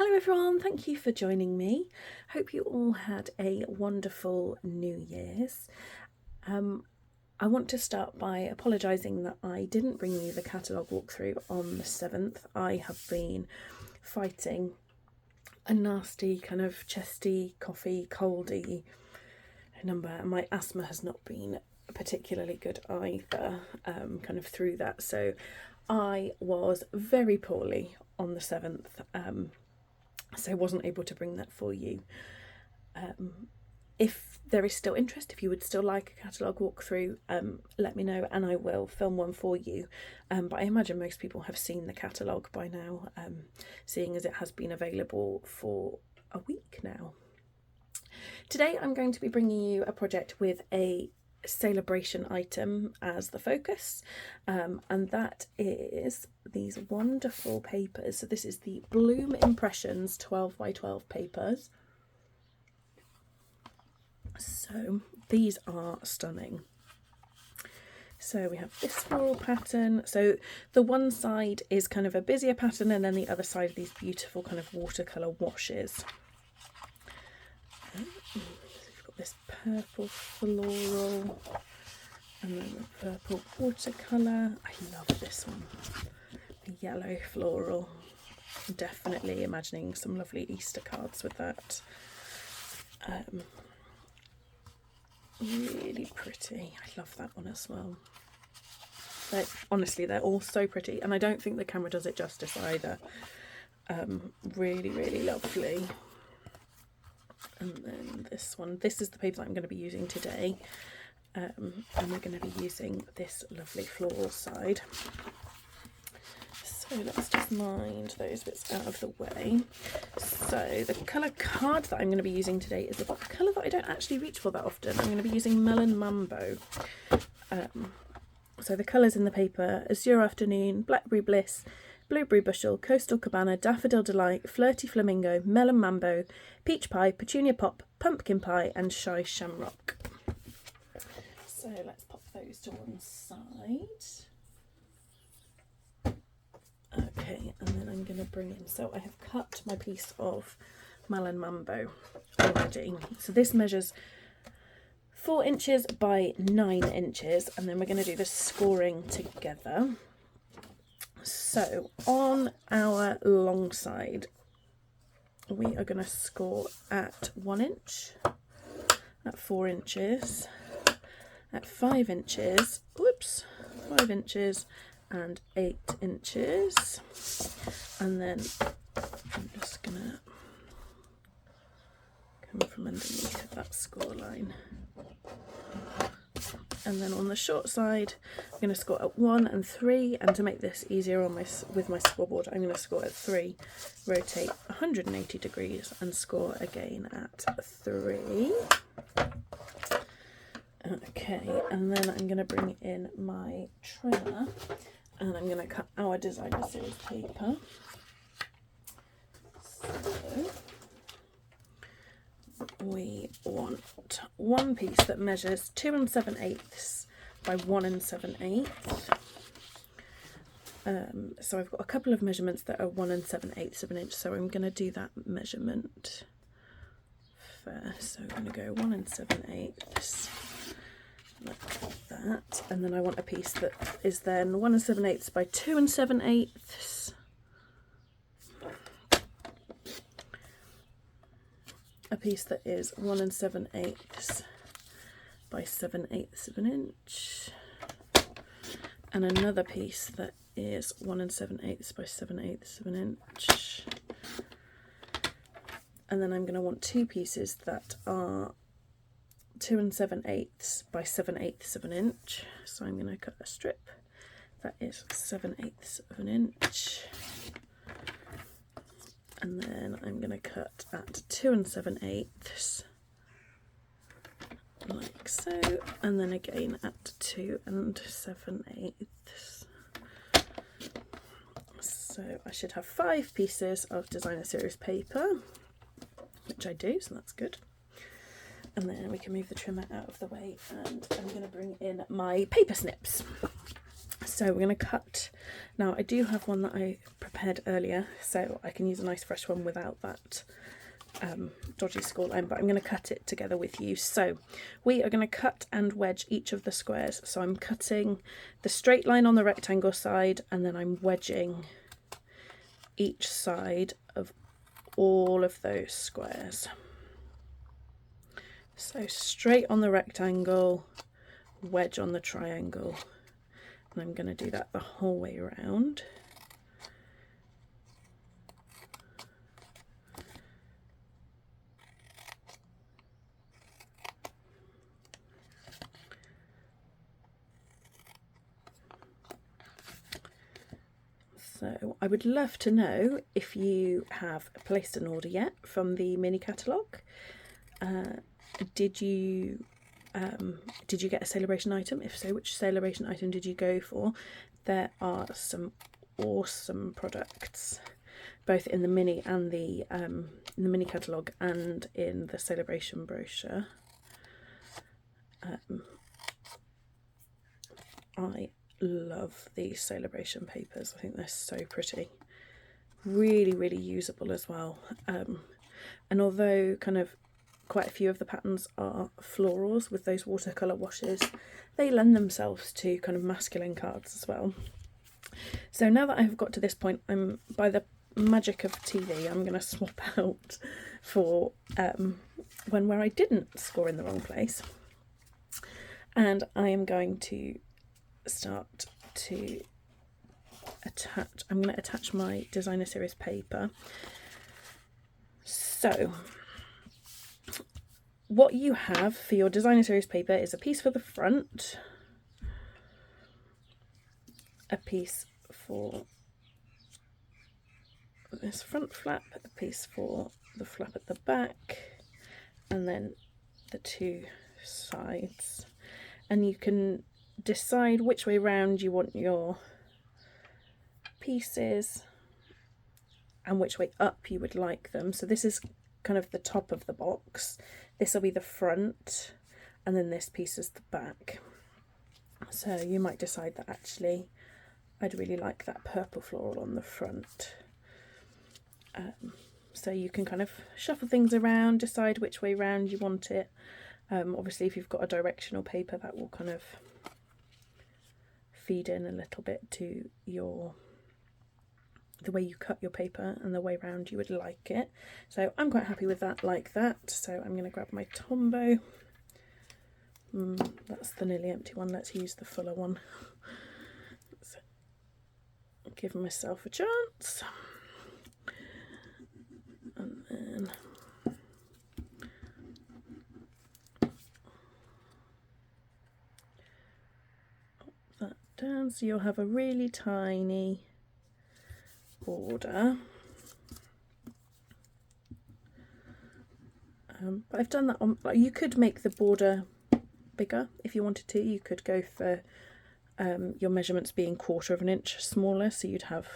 Hello everyone, thank you for joining me. Hope you all had a wonderful New Year's. I want to start by apologising that I didn't bring you the catalogue walkthrough on the 7th. I have been fighting a nasty kind of chesty, coughy, coldy number, and my asthma has not been particularly good either kind of through that. So I was very poorly on the 7th. So I wasn't able to bring that for you. If there is still interest, if you would still like a catalogue walkthrough, let me know and I will film one for you. But I imagine most people have seen the catalogue by now, seeing as it has been available for a week now. Today I'm going to be bringing you a project with a celebration item as the focus, and that is these wonderful papers. So this is the Bloom Impressions 12 by 12 papers. So these are stunning. So we have this floral pattern. So the one side is kind of a busier pattern, and then the other side these beautiful kind of watercolour washes. This purple floral and then the purple watercolour. I love this one. The yellow floral. Definitely imagining some lovely Easter cards with that. Really pretty. I love that one as well. Honestly, they're all so pretty, and I don't think the camera does it justice either. Really lovely. And then this one, this is the paper that I'm going to be using today, and we're going to be using this lovely floral side. So let's just mind those bits out of the way. So the colour card that I'm going to be using today is a colour that I don't actually reach for that often. I'm going to be using Melon Mambo. So the colours in the paper: Azure Afternoon, Blackberry Bliss, Blueberry Bushel, Coastal Cabana, Daffodil Delight, Flirty Flamingo, Melon Mambo, Peach Pie, Petunia Pop, Pumpkin Pie and Shy Shamrock. So let's pop those to one side. Okay, and then I'm going to bring in, so I have cut my piece of Melon Mambo already. So this measures 4 inches by 9 inches, and then we're going to do the scoring together. So on our long side, we are going to score at 1 inch, at 4 inches, at 5 inches, 5 inches and 8 inches. And then I'm just going to come from underneath that score line. And then on the short side, I'm going to score at 1 and 3, and to make this easier on with my scoreboard, I'm going to score at 3, rotate 180 degrees and score again at 3. Okay, and then I'm going to bring in my trimmer and I'm going to cut our designer series paper. So we want one piece that measures 2 7/8 by 1 7/8. So I've got a couple of measurements that are 1 7/8 of an inch, so I'm going to do that measurement first. So I'm going to go 1 7/8 like that, and then I want a piece that is then 1 7/8 by 2 7/8. A piece that is 1 7/8 by 7/8 of an inch, and another piece that is 1 7/8 by 7/8 of an inch. And then I'm going to want 2 pieces that are 2 7/8 by 7/8 of an inch. So I'm going to cut a strip that is 7/8 of an inch. And then I'm going to cut at 2 7/8 like so, and then again at 2 7/8. So I should have 5 pieces of designer series paper, which I do, so that's good. And then we can move the trimmer out of the way, and I'm going to bring in my paper snips. So we're going to cut. Now I do have one that I prepared earlier, so I can use a nice fresh one without that dodgy score line, but I'm going to cut it together with you. So we are going to cut and wedge each of the squares. So I'm cutting the straight line on the rectangle side, and then I'm wedging each side of all of those squares. So straight on the rectangle, wedge on the triangle, and I'm going to do that the whole way around. So I would love to know if you have placed an order yet from the mini catalogue. Did you get a celebration item? If so, which celebration item did you go for? There are some awesome products, both in the mini and in the mini catalogue and in the celebration brochure. I love these celebration papers. I think they're so pretty, really, really usable as well. And although kind of quite a few of the patterns are florals with those watercolour washes, they lend themselves to kind of masculine cards as well. So now that I've got to this point, by the magic of TV, I'm going to swap out for one where I didn't score in the wrong place, and I am going to start to attach. I'm going to attach my designer series paper. So what you have for your designer series paper is a piece for the front, a piece for this front flap, a piece for the flap at the back, and then the two sides. And you can decide which way round you want your pieces and which way up you would like them. So this is kind of the top of the box, this will be the front, and then this piece is the back. So you might decide that actually I'd really like that purple floral on the front. So you can kind of shuffle things around, decide which way round you want it. Obviously if you've got a directional paper, that will kind of feed in a little bit to the way you cut your paper and the way round you would like it. So I'm quite happy with that like that. So I'm going to grab my Tombow. That's the nearly empty one. Let's use the fuller one. So, give myself a chance. And then pop that down so you'll have a really tiny border. But I've done that on, you could make the border bigger if you wanted to. You could go for your measurements being 1/4 of an inch smaller, so you'd have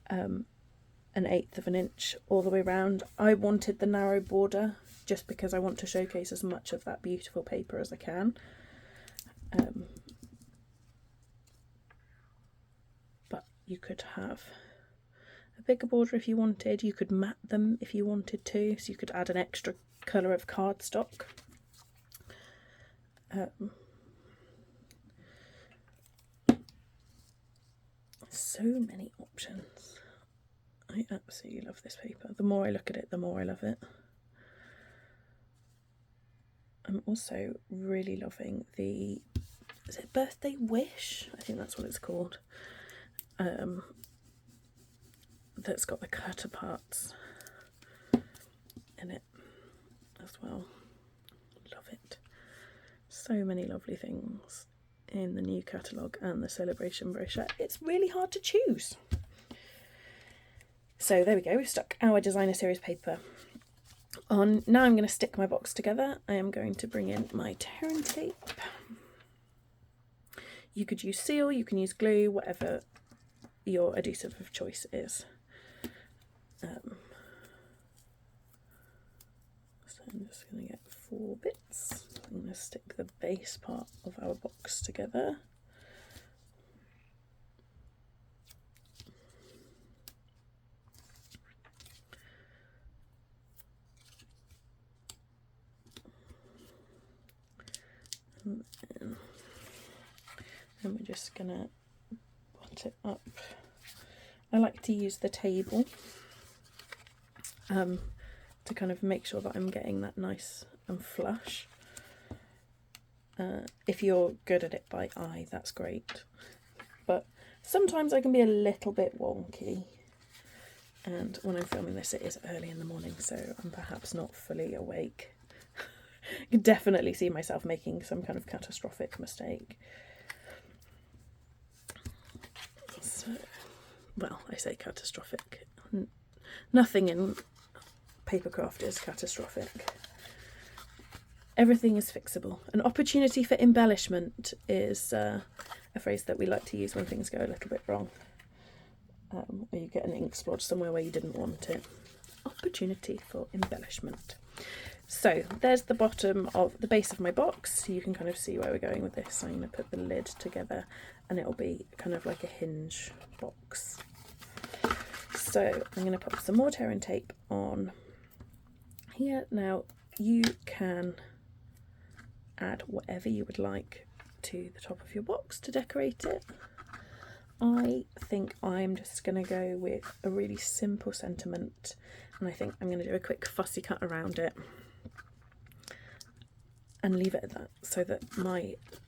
1/8 of an inch all the way around. I wanted the narrow border just because I want to showcase as much of that beautiful paper as I can. But you could have a bigger border if you wanted. You could mat them if you wanted to, so you could add an extra colour of cardstock. So many options. I absolutely love this paper. The more I look at it, the more I love it. I'm also really loving the, is it Birthday Wish? I think that's what it's called. That's got the cutter parts in it as well. Love it. So many lovely things in the new catalogue and the celebration brochure. It's really hard to choose. So there we go, we've stuck our designer series paper on. Now I'm going to stick my box together. I am going to bring in my tearing tape. You could use seal, you can use glue, whatever your adhesive of choice is. So I'm just going to get 4 bits. I'm going to stick the base part of our box together. And we're just gonna put it up. I like to use the table to kind of make sure that I'm getting that nice and flush. If you're good at it by eye, that's great. But sometimes I can be a little bit wonky. And when I'm filming this, it is early in the morning, so I'm perhaps not fully awake. I can definitely see myself making some kind of catastrophic mistake. So, well, I say catastrophic. Nothing in papercraft is catastrophic. Everything is fixable. An opportunity for embellishment is a phrase that we like to use when things go a little bit wrong. Or you get an ink splodge somewhere where you didn't want it. Opportunity for embellishment. So there's the bottom of the base of my box. So you can kind of see where we're going with this. So I'm going to put the lid together and it'll be kind of like a hinge box. So I'm going to put some more tear and tape on here. Now you can add whatever you would like to the top of your box to decorate it. I think I'm just going to go with a really simple sentiment, and I think I'm going to do a quick fussy cut around it and leave it at that, so that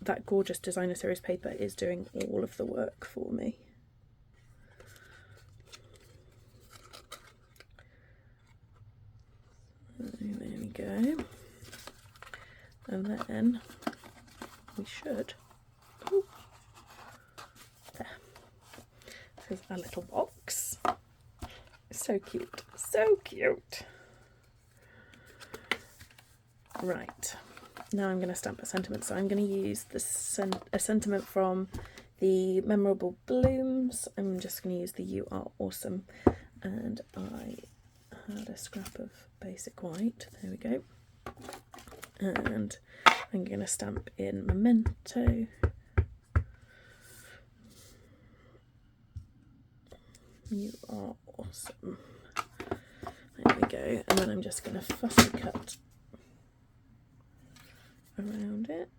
that gorgeous designer series paper is doing all of the work for me. There we go. And then we should, ooh, there. This is a little box. So cute, so cute. Right, now I'm going to stamp a sentiment. So I'm going to use a sentiment from the Memorable Blooms. I'm just going to use the You Are Awesome. And I had a scrap of basic white. There we go. And I'm going to stamp in Memento. You Are Awesome. There we go. And then I'm just going to fussy cut around it.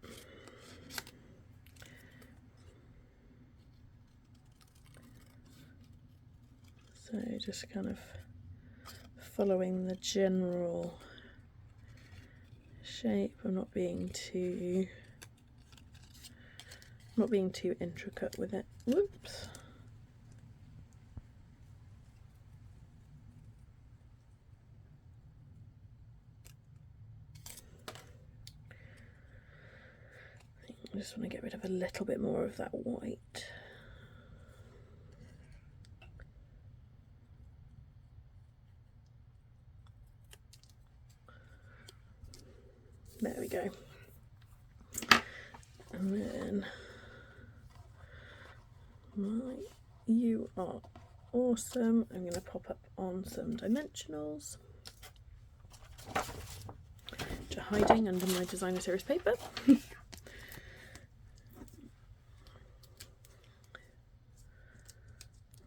So just kind of following the general shape. I'm not being too intricate with it. Whoops. I just want to get rid of a little bit more of that white. There we go. And then You Are Awesome. I'm going to pop up on some dimensionals, which are hiding under my designer series paper.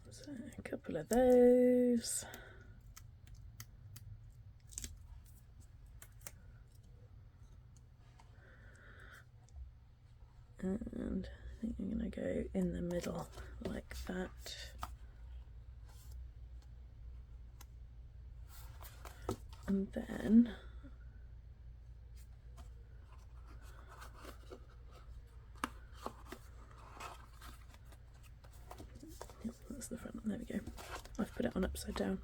So a couple of those. And I think I'm going to go in the middle like that. And then that's the front. There we go. I've put it on upside down.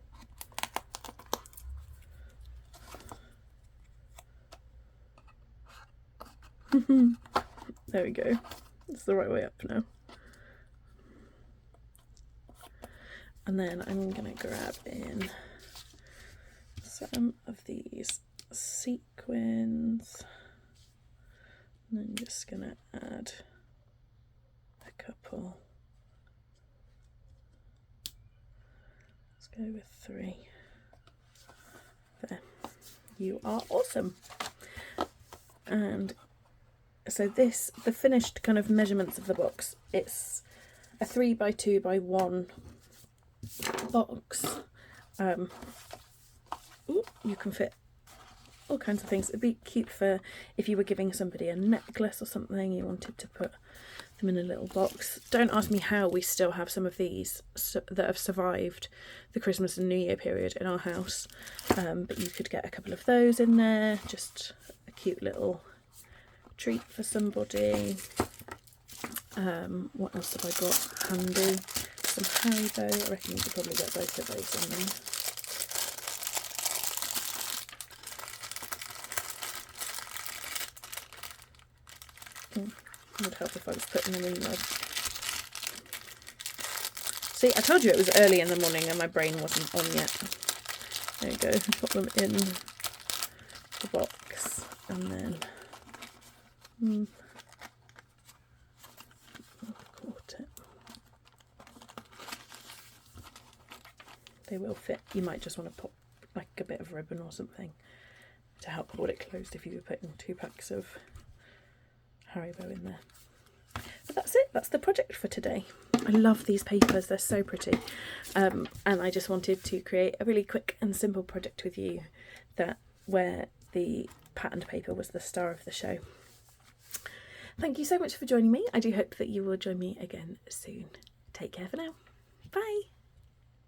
There we go. It's the right way up now. And then I'm going to grab in some of these sequins. And I'm just going to add a couple. Let's go with 3. There. You Are Awesome. And so this, the finished kind of measurements of the box, it's a 3 by 2 by 1 box. Ooh, you can fit all kinds of things. It'd be cute for if you were giving somebody a necklace or something, you wanted to put them in a little box. Don't ask me how we still have some of these that have survived the Christmas and New Year period in our house, but you could get a couple of those in there, just a cute little treat for somebody. What else have I got handy? Some Haribo. I reckon you could probably get both of those in there. Would help if I was putting them in there. See, I told you it was early in the morning and my brain wasn't on yet. There you go, put them in the box and then caught it. They will fit. You might just want to pop like a bit of ribbon or something to help hold it closed if you were putting 2 packs of Haribo in there. But that's it, that's the project for today. I love these papers, they're so pretty, and I just wanted to create a really quick and simple project with you where the patterned paper was the star of the show. Thank you so much for joining me. I do hope that you will join me again soon. Take care for now. Bye.